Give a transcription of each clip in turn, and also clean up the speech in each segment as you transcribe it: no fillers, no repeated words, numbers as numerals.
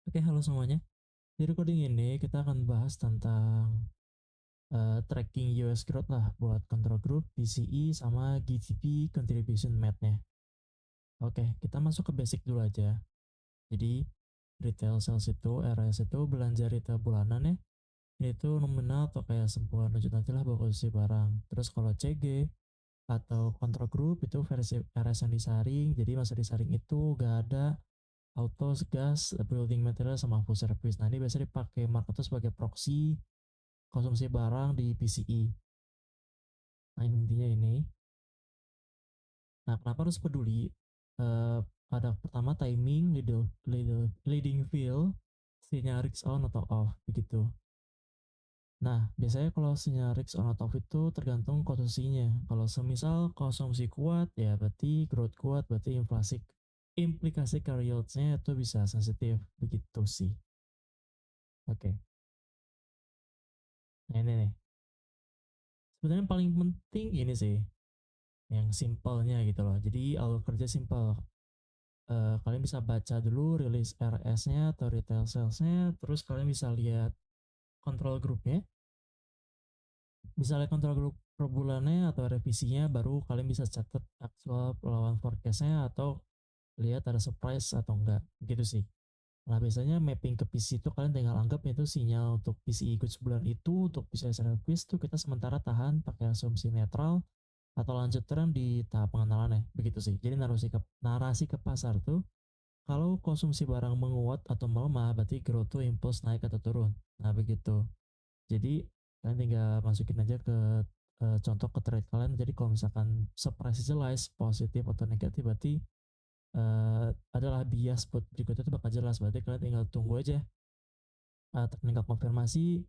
Oke, halo semuanya. Di recording ini kita akan bahas tentang tracking US growth lah buat control group, PCE, sama GDP contribution math-nya. Oke, kita masuk ke basic dulu aja. Jadi, retail sales itu, RS itu belanja retail bulanan ya. Itu nominal atau kayak sebuah lanjut nanti lah buat konsumsi barang. Terus kalau CG atau control group itu versi RS yang disaring. Jadi masa disaring itu gak ada auto, gas, building material, sama full service. Nah ini biasanya dipakai market itu sebagai proxy konsumsi barang di PCE. Nah intinya ini. Nah kenapa harus peduli? Ada pertama timing, leading fill, sinyal risk on atau off begitu. Nah biasanya kalau sinyal risk on atau off itu tergantung konsumsinya. Kalau semisal konsumsi kuat ya berarti growth kuat, berarti inflasi implikasi ke yields-nya itu bisa sensitif begitu sih. Oke. Nah ini nih. Sebenarnya yang paling penting ini sih yang simpelnya gitu loh. Jadi alur kerja simpel. Kalian bisa baca dulu rilis RS-nya atau retail sales-nya, terus kalian bisa lihat control group-nya, bisa lihat control group per bulannya atau revisinya, baru kalian bisa catat actual lawan forecast-nya atau lihat ada surprise atau enggak gitu sih. Nah biasanya mapping ke PC itu kalian tinggal anggap itu sinyal untuk PCI ikut sebulan itu, untuk PCI service itu kita sementara tahan pakai asumsi netral atau lanjut tren di tahap pengenalan ya, begitu sih. Jadi narasi ke pasar tuh kalau konsumsi barang menguat atau melemah berarti growth tuh impuls naik atau turun. Nah begitu. Jadi kalian tinggal masukin aja ke contoh ke trade kalian. Jadi kalau misalkan surprise jelas positif atau negatif berarti adalah bias buat berikutnya itu bakal jelas. Berarti kalian tinggal tunggu aja teknik konfirmasi.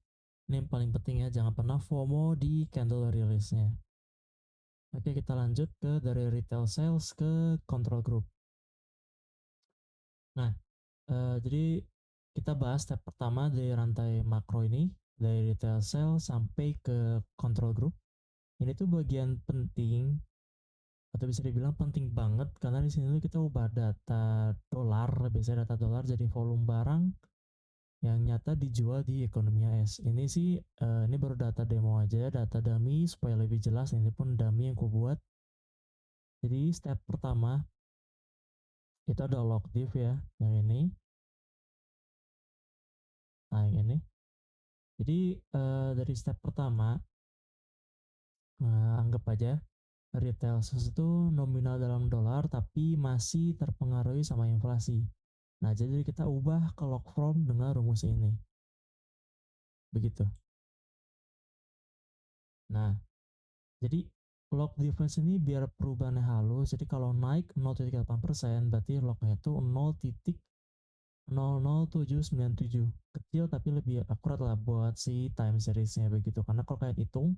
Ini yang paling penting ya, jangan pernah FOMO di candle release-nya. Oke, kita lanjut ke dari retail sales ke control group. Nah, jadi kita bahas step pertama dari rantai makro ini, dari retail sales sampai ke control group. Ini tuh bagian penting atau bisa dibilang penting banget karena di sini tuh kita ubah data dolar, biasanya data dolar jadi volume barang yang nyata dijual di ekonomi AS. Ini sih ini baru data demo aja, data dummy supaya lebih jelas. Ini pun dummy yang ku buat. Jadi step pertama itu ada log div ya, yang ini. Nah, yang ini. Jadi dari step pertama anggap aja retail sales itu nominal dalam dolar tapi masih terpengaruhi sama inflasi. Nah, jadi kita ubah ke log from dengan rumus ini. Begitu. Nah, jadi log difference ini biar perubahannya halus. Jadi kalau naik 0,8%, berarti lognya itu 0,00797. Kecil tapi lebih akurat lah buat si time seriesnya begitu. Karena kalau kalian hitung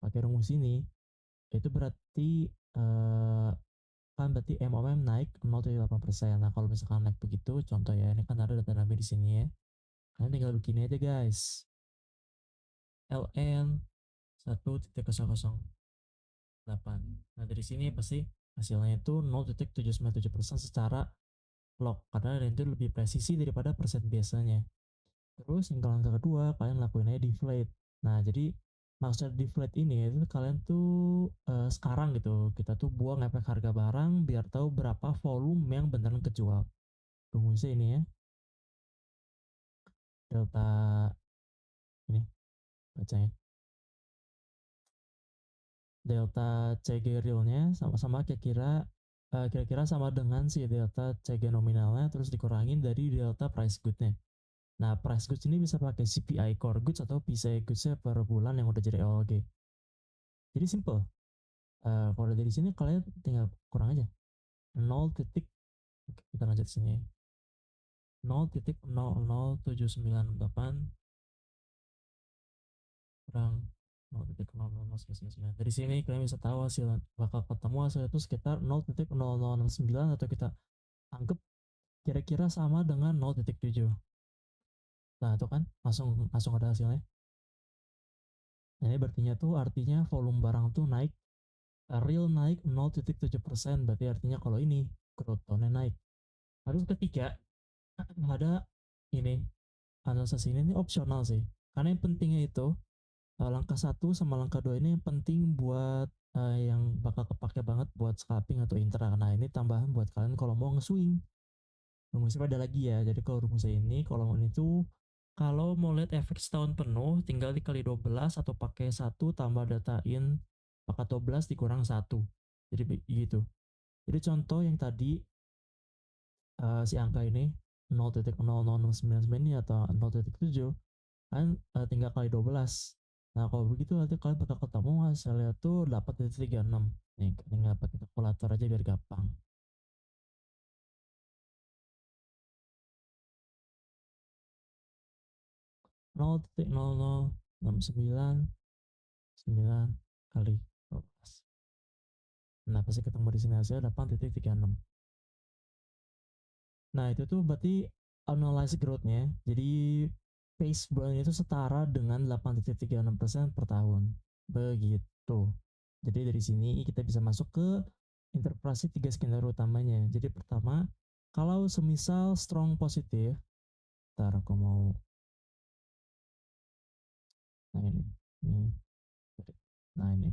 pakai rumus ini, itu berarti kan berarti MOM naik 0,8%. Nah, kalau misalkan naik begitu, contoh ya, ini kan ada data nabi di sini ya. Kalian tinggal begini aja guys. LN 1,008. Nah, dari sini pasti hasilnya itu 0,797% secara log karena itu lebih presisi daripada persen biasanya. Terus yang langkah kedua, kalian lakuin aja deflate. Nah, jadi maksud deflate ini itu kalian tuh sekarang gitu, kita tuh buang efek harga barang biar tahu berapa volume yang beneran kejual. Rumusnya ini ya, delta ini bacanya. Delta CG realnya sama-sama kira-kira sama dengan si delta CG nominalnya terus dikurangin dari delta price goods-nya. Nah, price goods ini bisa pakai CPI core goods atau PCI goods per bulan yang udah jadi OLG. Jadi simple. Kalau dari sini kalian tinggal kurang aja 0 titik, kita lanjut sini, 0,00798 kurang 0,009. Dari sini kalian bisa tahu hasil, bakal ketemu hasil itu sekitar 0,0069 atau kita anggap kira-kira sama dengan 0,7. Nah itu kan langsung langsung ada hasilnya. Nah, ini artinya volume barang tuh naik, real naik 0,7%, berarti artinya kalau ini growth tone naik. Lalu ketiga ada ini analisasi ini opsional sih. Karena yang pentingnya itu langkah satu sama langkah dua ini yang penting buat yang bakal kepake banget buat scalping atau intra. Nah ini tambahan buat kalian kalau mau nge-swing. Rumusnya ada lagi ya. Jadi kalau rumusnya ini, kalau ini tuh kalau mau lihat efek setahun penuh tinggal dikali 12 atau pakai 1 tambah data in pangkat 12 dikurang 1. Jadi begitu. Jadi contoh yang tadi si angka ini 0,00099 ini atau 0,7 kan tinggal kali 12. Nah kalau begitu nanti kalian bakal ketemu hasilnya tuh 8,36. Nih tinggal pakai kalkulator aja biar gampang. 0,00699 kali 12. Nah pasti ketemu di sini hasilnya 8,36. Nah itu tuh berarti analyze growth-nya. Jadi pace bulan itu setara dengan 8,36% per tahun. Begitu. Jadi dari sini kita bisa masuk ke interpretasi tiga skenario utamanya. Jadi pertama, kalau semisal strong positif, ntar aku mau, nah ini, nah ini.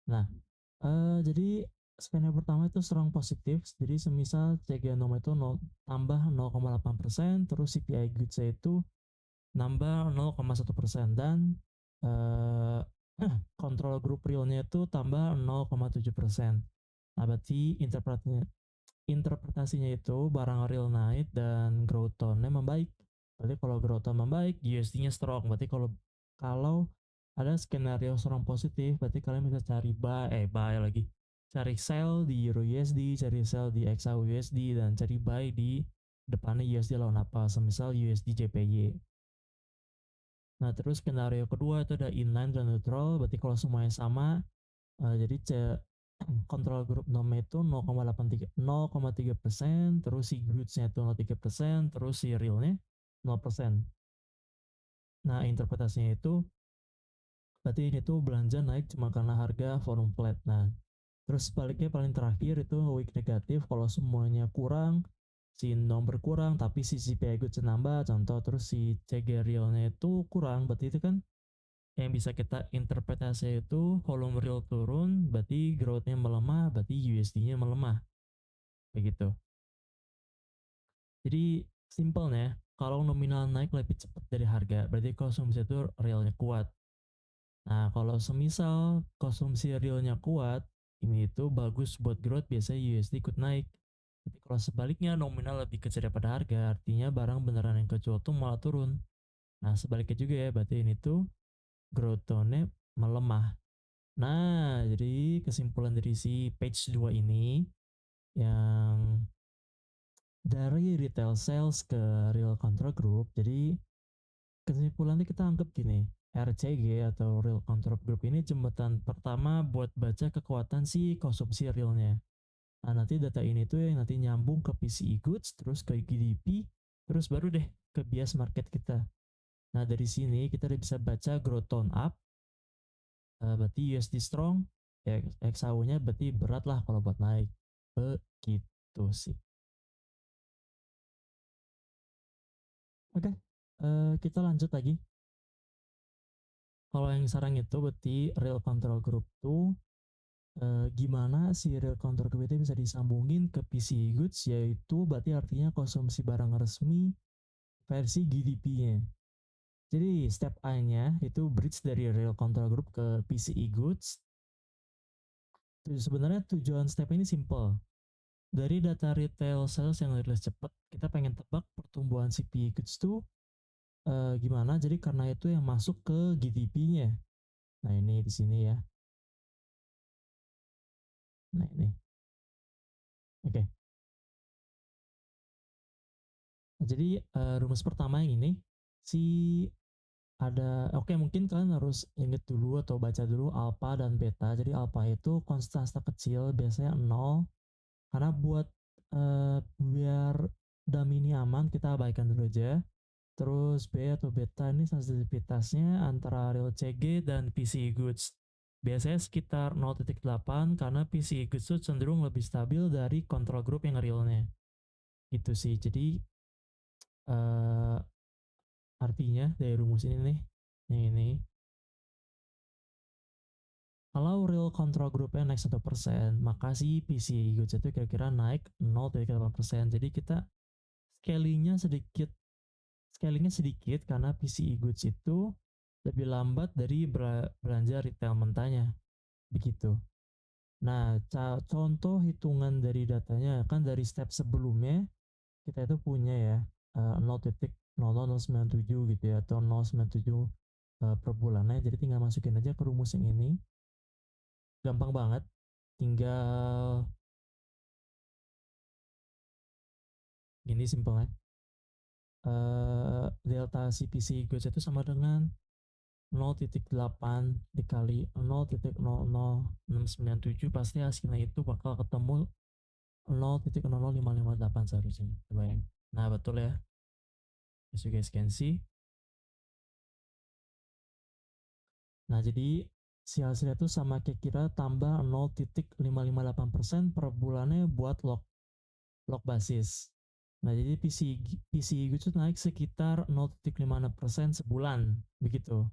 Nah, jadi skenario pertama itu strong positif, jadi semisal CG Noma itu 0, tambah 0,8%, terus CPI goods itu nambah 0,1%, dan eh, kontrol grup realnya itu tambah 0,7%. Nah, berarti interpretasinya itu barang real naik dan growth tone-nya membaik. Berarti kalau growth tone membaik, USD-nya strong. Berarti kalau ada skenario strong positif, berarti kalian bisa cari buy lagi. Cari sell di Euro USD, cari sell di XAU USD, dan cari buy di depannya USD lawan apa, semisal USD JPY. Nah, terus skenario kedua itu ada inline dan neutral, berarti kalau semuanya sama, jadi kontrol grup NOM itu 0,3%, terus si goods-nya itu 0,3%, terus si realnya 0%. Nah, interpretasinya itu berarti ini tuh belanja naik cuma karena harga forum flat. Nah, terus sebaliknya paling terakhir itu weak negatif kalau semuanya kurang, si NOM berkurang tapi si CPI goods nambah contoh, terus si CG realnya itu kurang, berarti itu kan yang bisa kita interpretasi itu volume real turun berarti growth-nya melemah, berarti USD-nya melemah begitu. Jadi simpelnya kalau nominal naik lebih cepat dari harga berarti konsumsi itu realnya kuat. Nah kalau semisal konsumsi realnya kuat, ini itu bagus buat growth, biasanya USD ikut naik. Tapi kalau sebaliknya nominal lebih kecil daripada harga, artinya barang beneran yang kejual tuh malah turun. Nah sebaliknya juga ya, berarti ini tuh growth tone-nya melemah. Nah, jadi kesimpulan dari si page 2 ini yang dari retail sales ke real control group, jadi kesimpulannya kita anggap gini, RCG atau real control group ini jembatan pertama buat baca kekuatan si konsumsi realnya. Nah, nanti data ini tuh yang nanti nyambung ke PCE goods, terus ke GDP, terus baru deh ke bias market kita. Nah, dari sini kita udah bisa baca growth tone up, berarti USD strong, ya XAU-nya berarti berat lah kalau buat naik. Begitu sih. Oke, kita lanjut lagi. Kalau yang sekarang itu berarti real control group tuh gimana si real control group itu bisa disambungin ke PCE goods, yaitu berarti artinya konsumsi barang resmi versi GDP-nya. Jadi step A-nya itu bridge dari real control group ke PCE goods. Sebenarnya tujuan step ini simple. Dari data retail sales yang rilis cepat, kita pengen tebak pertumbuhan CPI goods tuh gimana. Jadi karena itu yang masuk ke GDP-nya. Nah ini di sini ya. Nah ini. Oke. Okay. Nah, jadi rumus pertama yang ini si mungkin kalian harus ingat dulu atau baca dulu alpha dan beta. Jadi alpha itu konstanta kecil biasanya 0, karena buat biar dummy aman kita abaikan dulu aja. Terus B atau beta ini sensitivitasnya antara real CG dan PCE goods. Biasanya sekitar 0,8 karena PCE goods itu cenderung lebih stabil dari control group yang realnya. gitu sih. Jadi eh, artinya dari rumus ini nih, yang ini, kalau real control groupnya naik 1%, maka si PCI goods itu kira-kira naik 0,8%. Jadi kita scalingnya sedikit karena PCI goods itu lebih lambat dari belanja retail mentahnya. Begitu. Nah, contoh hitungan dari datanya kan dari step sebelumnya kita itu punya ya 0,00097 gitu ya atau 0,97 per bulannya. Jadi tinggal masukin aja ke rumus yang ini. Gampang banget. Tinggal gini simpelnya. Delta CPC goods itu sama dengan 0,8 dikali 0,00697 pasti hasilnya itu bakal ketemu 0,00558 seharusnya. Coba. Nah, betul ya. As you guys can see. Nah, jadi si hasilnya itu sama kayak kira tambah 0,558% per bulannya buat log basis. Nah, jadi PCI itu naik sekitar 0,56% sebulan, begitu.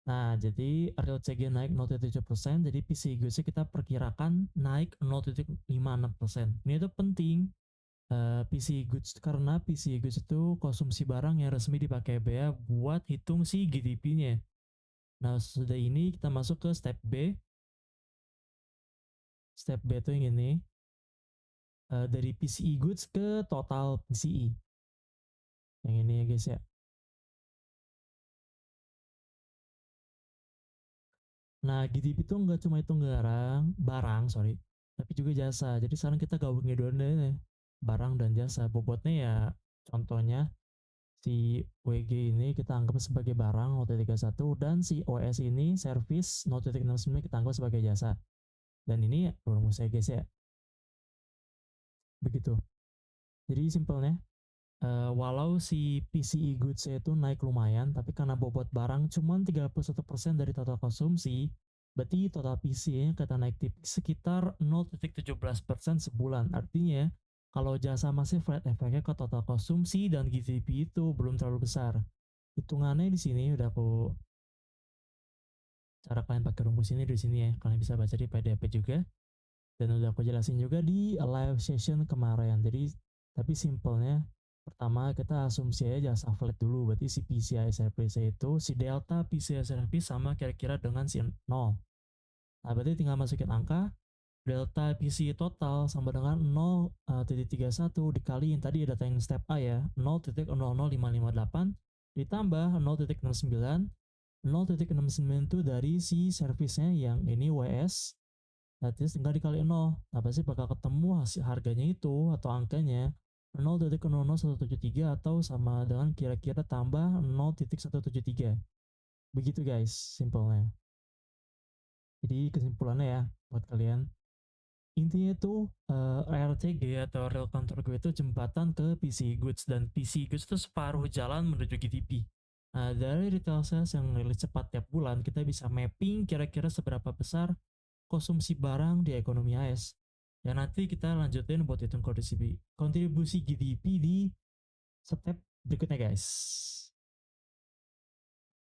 Nah, jadi real CG naik 0,7%, jadi PCI nya kita perkirakan naik 0,56%. Ini tuh penting, PCI goods karena PCI goods itu konsumsi barang yang resmi dipakai BEA buat hitung si GDP-nya. Nah, sudah ini kita masuk ke step B. Step B itu yang ini, dari PCI goods ke total PCI. Yang ini ya guys ya. Nah, GDP itu nggak cuma hitung barang, sorry, tapi juga jasa. Jadi sekarang kita gabungin dua nih, barang dan jasa. Bobotnya ya, contohnya si WG ini kita anggap sebagai barang 0,31 dan si OS ini service 0,69 kita anggap sebagai jasa. Dan ini rumusnya guys ya. Begitu. Jadi simpelnya, walau si PCE goods itu naik lumayan, tapi karena bobot barang cuma 31% dari total konsumsi, berarti total PC-nya kata naik tipis sekitar 0,17% sebulan. Artinya, kalau jasa masih flat efeknya ke total konsumsi dan GDP itu belum terlalu besar. Hitungannya di sini udah aku cara kalian pakai rumus ini di sini ya. Kalian bisa baca di PDF juga. Dan udah aku jelasin juga di live session kemarin. Jadi tapi simpelnya pertama kita asumsi aja jasa flat dulu, berarti si PCI SRPC itu si delta PCI SRP sama kira-kira dengan si 0. Nah, berarti tinggal masukin angka delta PCI total sama dengan 0,31 dikali yang tadi data yang step A ya 0,00558 ditambah 0,69. 0,69 itu dari si servisnya yang ini WS. Nah, terus tinggal dikali 0. Nah, pasti bakal ketemu hasil harganya itu atau angkanya 0,00173 atau sama dengan kira-kira tambah 0,173. Begitu guys, simpelnya. Jadi kesimpulannya ya buat kalian. Intinya itu RCG atau Real Counter Gue itu jembatan ke PC Goods dan PC Goods itu separuh jalan menuju GDP. Nah, dari retail sales yang rilis cepat tiap bulan, kita bisa mapping kira-kira seberapa besar konsumsi barang di ekonomi AS. Dan nanti kita lanjutin buat hitung kontribusi GDP di step berikutnya guys.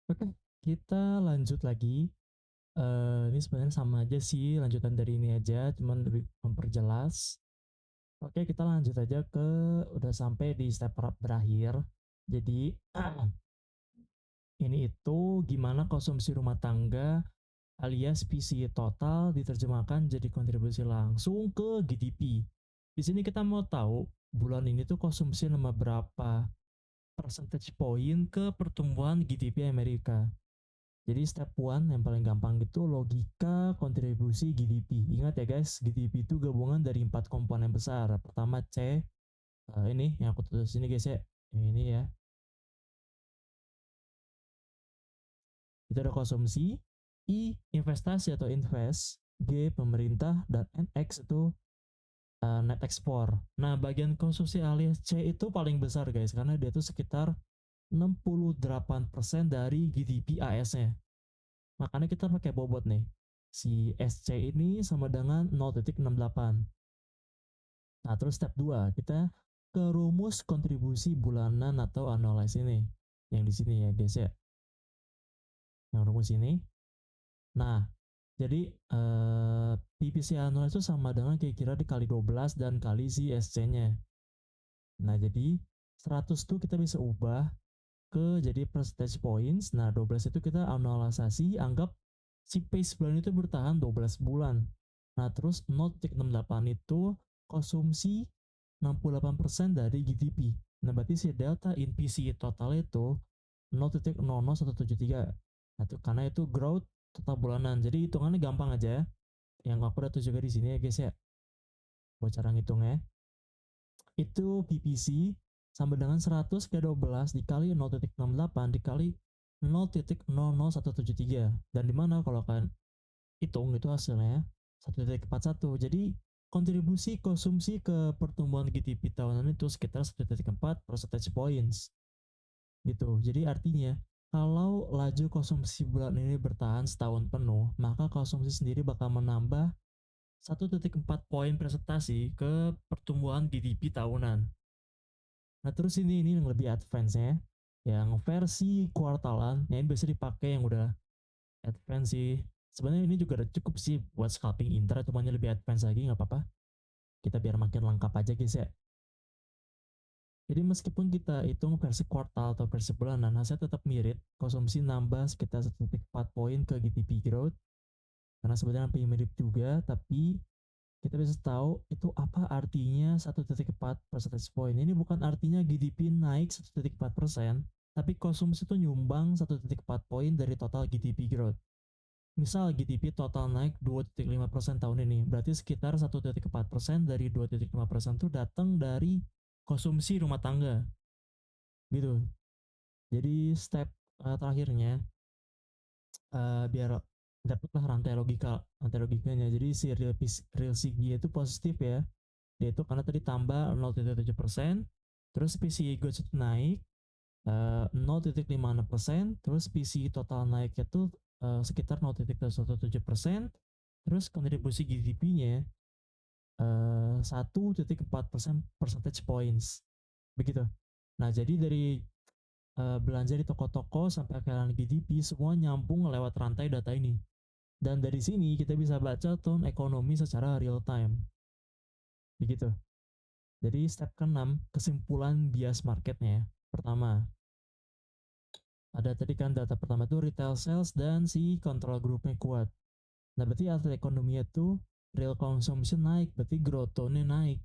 Oke, kita lanjut lagi. Ini sebenarnya sama aja sih, lanjutan dari ini aja, cuman lebih memperjelas. Oke, kita lanjut aja ke udah sampai di step berakhir. Jadi ini itu gimana konsumsi rumah tangga alias PC total diterjemahkan jadi kontribusi langsung ke GDP. Di sini kita mau tahu bulan ini tuh konsumsi nama berapa percentage point ke pertumbuhan GDP Amerika. Jadi step 1 yang paling gampang itu logika kontribusi GDP. Ingat ya guys, GDP itu gabungan dari 4 komponen besar. Pertama C, ini yang aku tulis ini guys ya. Ini ya. Itu ada konsumsi, I investasi atau invest, G pemerintah, dan NX itu net export. Nah, bagian konsumsi alias C itu paling besar guys, karena dia tuh sekitar 68% dari GDP AS-nya. Makanya kita pakai bobot nih. Si SC ini sama dengan 0,68. Nah, terus step 2 kita ke rumus kontribusi bulanan atau annualize ini. Yang di sini ya, guys ya. Yang rumus ini. Nah, jadi PPC annualize itu sama dengan kira-kira dikali 12 dan kali si SC-nya. Nah, jadi 100 tuh kita bisa ubah ke jadi percentage points. Nah, 12 itu kita annualisasi, anggap si pace bulan itu bertahan 12 bulan. Nah, terus 0,68 itu konsumsi 68% dari GDP. Nah, berarti si delta in PC total itu 0,00173. Nah, itu karena itu growth total bulanan. Jadi hitungannya gampang aja. Yang aku udah tulis juga di sini ya, guys ya. Buat cara ngitungnya. Itu PPC sama dengan 100 ke 12 dikali 0,68 dikali 0,00173. Dan dimana kalau kalian hitung itu hasilnya 1,41. Jadi kontribusi konsumsi ke pertumbuhan GDP tahunan itu sekitar 1,4 percentage points gitu. Jadi artinya kalau laju konsumsi bulan ini bertahan setahun penuh, maka konsumsi sendiri bakal menambah 1,4 poin presentasi ke pertumbuhan GDP tahunan. Nah, terus ini yang lebih advance-nya, yang versi kuartalan, yang biasa dipakai yang udah advance sih. Sebenarnya ini juga udah cukup sih buat scalping intra, cuma lebih advance lagi nggak apa-apa. Kita biar makin lengkap aja guys ya. Jadi meskipun kita hitung versi kuartal atau versi bulanan, hasilnya tetap mirip. Konsumsi nambah sekitar 1,4 poin ke GDP growth. Karena sebenarnya hampir mirip juga, tapi kita bisa tahu itu apa artinya 1,4 percentage point. Ini bukan artinya GDP naik 1,4%, tapi konsumsi itu nyumbang 1,4 poin dari total GDP growth. Misal GDP total naik 2,5% tahun ini, berarti sekitar 1,4% dari 2,5% itu datang dari konsumsi rumah tangga. Gitu. Jadi step terakhirnya biar dapatlah rantai logikanya. Jadi si real CG itu positif ya. Dia itu karena tadi tambah 0,7%, terus PCE goods itu naik 0,56%, terus PCE total naiknya tuh sekitar 0,17%, terus kontribusi GDP-nya 1,4% percentage points. Begitu. Nah, jadi dari belanja di toko-toko sampai akhirnya GDP semua nyambung lewat rantai data ini. Dan dari sini kita bisa baca tone ekonomi secara real time. Begitu. Jadi step ke-6, kesimpulan bias marketnya. Pertama, ada tadi kan data pertama itu retail sales dan si control groupnya kuat. Nah, berarti arti ekonomi itu real consumption naik, berarti growth tone-nya naik.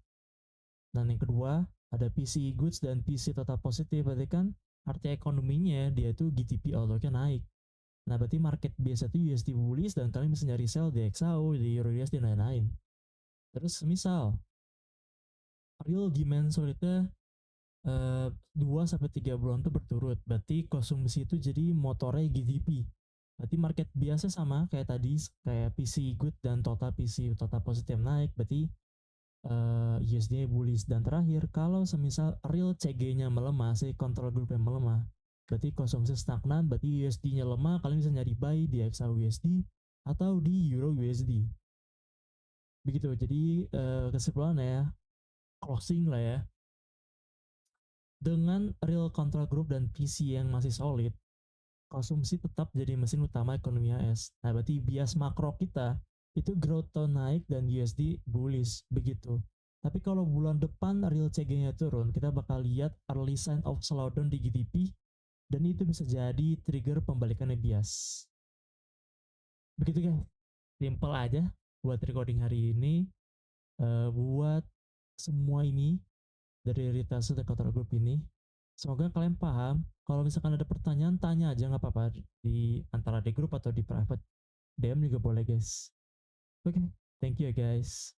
Dan yang kedua, ada PCE goods dan PC total positif, berarti kan arti ekonominya dia itu GDP outlook-nya naik. Nah, berarti market biasa itu USD bullish dan kalian bisa nyari sell di XAU, di Euro USD, dan lain-lain. Terus misal real demand solidnya 2-3 bulan itu berturut, berarti konsumsi itu jadi motornya GDP. Berarti market biasa sama kayak tadi, kayak PC good dan total PC total positif naik, berarti USD bullish. Dan terakhir, kalau semisal real CG-nya melemah, si control group yang melemah, berarti konsumsi stagnan, berarti USD-nya lemah, kalian bisa nyari buy di XAU USD atau di Euro USD. Begitu, jadi kesimpulannya ya, closing lah ya, dengan real control group dan PC yang masih solid, konsumsi tetap jadi mesin utama ekonomi AS. Nah, berarti bias makro kita itu growth tone naik dan USD bullish begitu. Tapi kalau bulan depan real CG-nya turun, kita bakal lihat early sign of slowdown di GDP dan itu bisa jadi trigger pembalikannya bias. Begitu guys. Simple aja buat recording hari ini. Buat semua ini dari retail dan control group ini. Semoga kalian paham. Kalau misalkan ada pertanyaan, tanya aja nggak apa-apa di antara di grup atau di private. DM juga boleh guys. Oke, thank you ya guys.